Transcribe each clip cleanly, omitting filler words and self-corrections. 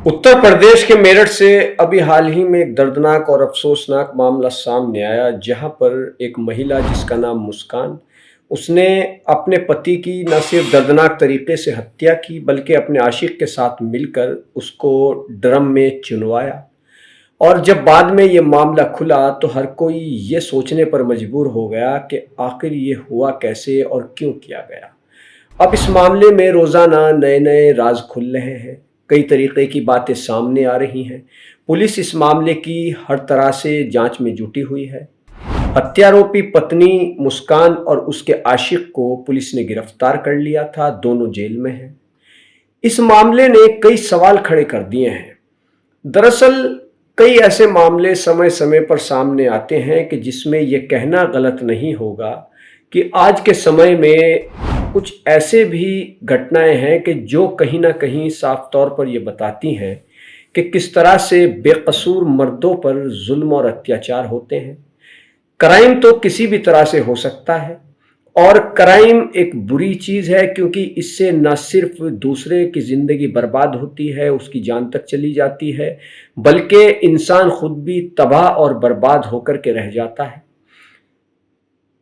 उत्तर प्रदेश के मेरठ से अभी हाल ही में एक दर्दनाक और अफसोसनाक मामला सामने आया, जहां पर एक महिला जिसका नाम मुस्कान, उसने अपने पति की न सिर्फ दर्दनाक तरीके से हत्या की बल्कि अपने आशिक के साथ मिलकर उसको ड्रम में चिनवाया। और जब बाद में ये मामला खुला तो हर कोई ये सोचने पर मजबूर हो गया कि आखिर ये हुआ कैसे और क्यों किया गया। अब इस मामले में रोज़ाना नए-नए राज खुल रहे हैं, कई तरीके की बातें सामने आ रही हैं। पुलिस इस मामले की हर तरह से जांच में जुटी हुई है। हत्यारोपी पत्नी मुस्कान और उसके आशिक को पुलिस ने गिरफ्तार कर लिया था, दोनों जेल में हैं। इस मामले ने कई सवाल खड़े कर दिए हैं। दरअसल कई ऐसे मामले समय-समय पर सामने आते हैं कि जिसमें ये कहना गलत नहीं होगा कि आज के समय में कुछ ऐसे भी घटनाएं हैं कि जो कहीं ना कहीं साफ तौर पर ये बताती हैं कि किस तरह से बेकसूर मर्दों पर जुल्म और अत्याचार होते हैं। क्राइम तो किसी भी तरह से हो सकता है और क्राइम एक बुरी चीज है, क्योंकि इससे न सिर्फ दूसरे की जिंदगी बर्बाद होती है, उसकी जान तक चली जाती है, बल्कि इंसान खुद भी तबाह और बर्बाद होकर के रह जाता है।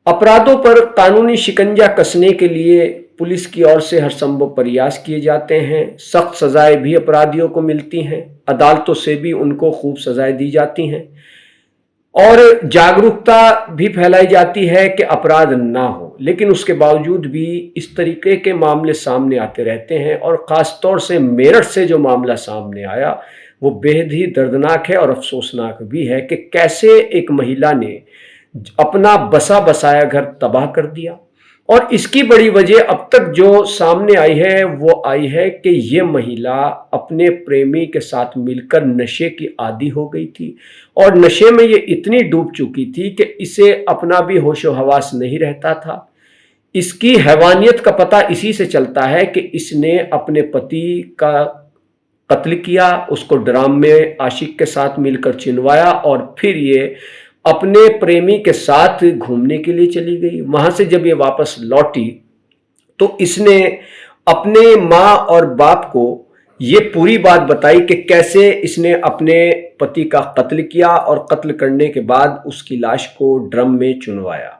अपराधों पर कानूनी शिकंजा कसने के लिए पुलिस की ओर से हर संभव प्रयास किए जाते हैं। सख्त सजाएं भी अपराधियों को मिलती हैं, अदालतों से भी उनको खूब सजाएं दी जाती हैं और जागरूकता भी फैलाई जाती है कि अपराध ना हो। लेकिन उसके बावजूद भी इस तरीके के मामले सामने आते रहते हैं और ख़ास तौर से मेरठ से जो मामला सामने आया वो बेहद ही दर्दनाक है और अफसोसनाक भी है कि कैसे एक महिला ने अपना बसा बसाया घर तबाह कर दिया। और इसकी बड़ी वजह अब तक जो सामने आई है वो आई है कि ये महिला अपने प्रेमी के साथ मिलकर नशे की आदी हो गई थी और नशे में ये इतनी डूब चुकी थी कि इसे अपना भी होशो हवास नहीं रहता था। इसकी हैवानियत का पता इसी से चलता है कि इसने अपने पति का कत्ल किया, उसको ड्राम में आशिक के साथ मिलकर चिनवाया और फिर ये अपने प्रेमी के साथ घूमने के लिए चली गई। वहां से जब ये वापस लौटी तो इसने अपने माँ और बाप को ये पूरी बात बताई कि कैसे इसने अपने पति का कत्ल किया और कत्ल करने के बाद उसकी लाश को ड्रम में चुनवाया।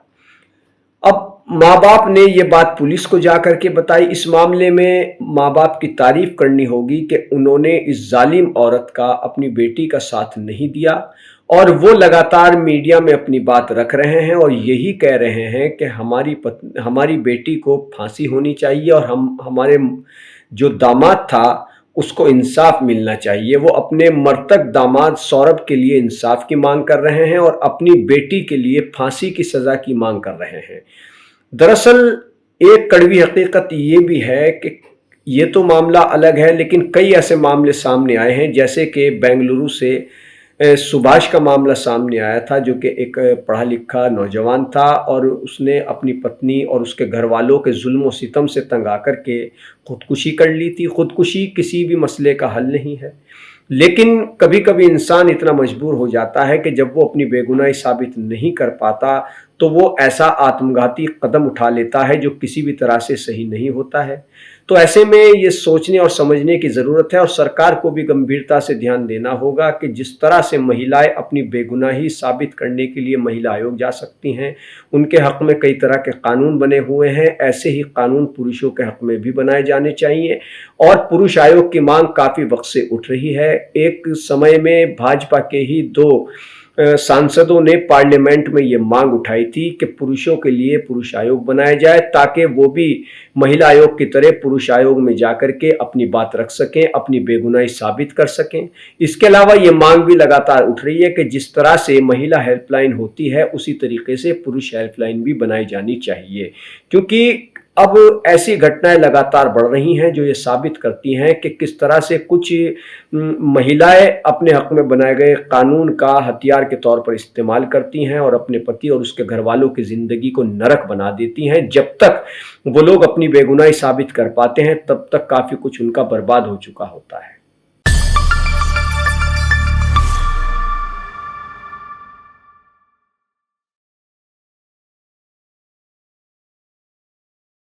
अब माँ बाप ने ये बात पुलिस को जाकर के बताई। इस मामले में माँ बाप की तारीफ करनी होगी कि उन्होंने इस जालिम औरत का अपनी बेटी का साथ नहीं दिया और वो लगातार मीडिया में अपनी बात रख रहे हैं और यही कह रहे हैं कि हमारी बेटी को फांसी होनी चाहिए और हमारे जो दामाद था उसको इंसाफ मिलना चाहिए। वो अपने मृतक दामाद सौरभ के लिए इंसाफ की मांग कर रहे हैं और अपनी बेटी के लिए फांसी की सजा की मांग कर रहे हैं। दरअसल एक कड़वी हकीकत ये भी है कि ये तो मामला अलग है, लेकिन कई ऐसे मामले सामने आए हैं, जैसे कि बेंगलुरु से सुभाष का मामला सामने आया था, जो कि एक पढ़ा लिखा नौजवान था और उसने अपनी पत्नी और उसके घर वालों के जुल्म और सितम से तंग आकर के खुदकुशी कर ली थी। खुदकुशी किसी भी मसले का हल नहीं है, लेकिन कभी कभी इंसान इतना मजबूर हो जाता है कि जब वो अपनी बेगुनाही साबित नहीं कर पाता तो वो ऐसा आत्मघाती कदम उठा लेता है जो किसी भी तरह से सही नहीं होता है। तो ऐसे में ये सोचने और समझने की ज़रूरत है और सरकार को भी गंभीरता से ध्यान देना होगा कि जिस तरह से महिलाएं अपनी बेगुनाही साबित करने के लिए महिला आयोग जा सकती हैं, उनके हक़ में कई तरह के कानून बने हुए हैं, ऐसे ही कानून पुरुषों के हक़ में भी बनाए जाने चाहिए। और पुरुष आयोग की मांग काफ़ी वक्त से उठ रही है। एक समय में भाजपा के ही दो सांसदों ने पार्लियामेंट में ये मांग उठाई थी कि पुरुषों के लिए पुरुष आयोग बनाया जाए, ताकि वो भी महिला आयोग की तरह पुरुष आयोग में जाकर के अपनी बात रख सकें, अपनी बेगुनाही साबित कर सकें। इसके अलावा ये मांग भी लगातार उठ रही है कि जिस तरह से महिला हेल्पलाइन होती है उसी तरीके से पुरुष हेल्पलाइन भी बनाई जानी चाहिए, क्योंकि अब ऐसी घटनाएं लगातार बढ़ रही हैं जो ये साबित करती हैं कि किस तरह से कुछ महिलाएं अपने हक में बनाए गए कानून का हथियार के तौर पर इस्तेमाल करती हैं और अपने पति और उसके घर वालों की ज़िंदगी को नरक बना देती हैं। जब तक वो लोग अपनी बेगुनाही साबित कर पाते हैं तब तक काफ़ी कुछ उनका बर्बाद हो चुका होता है।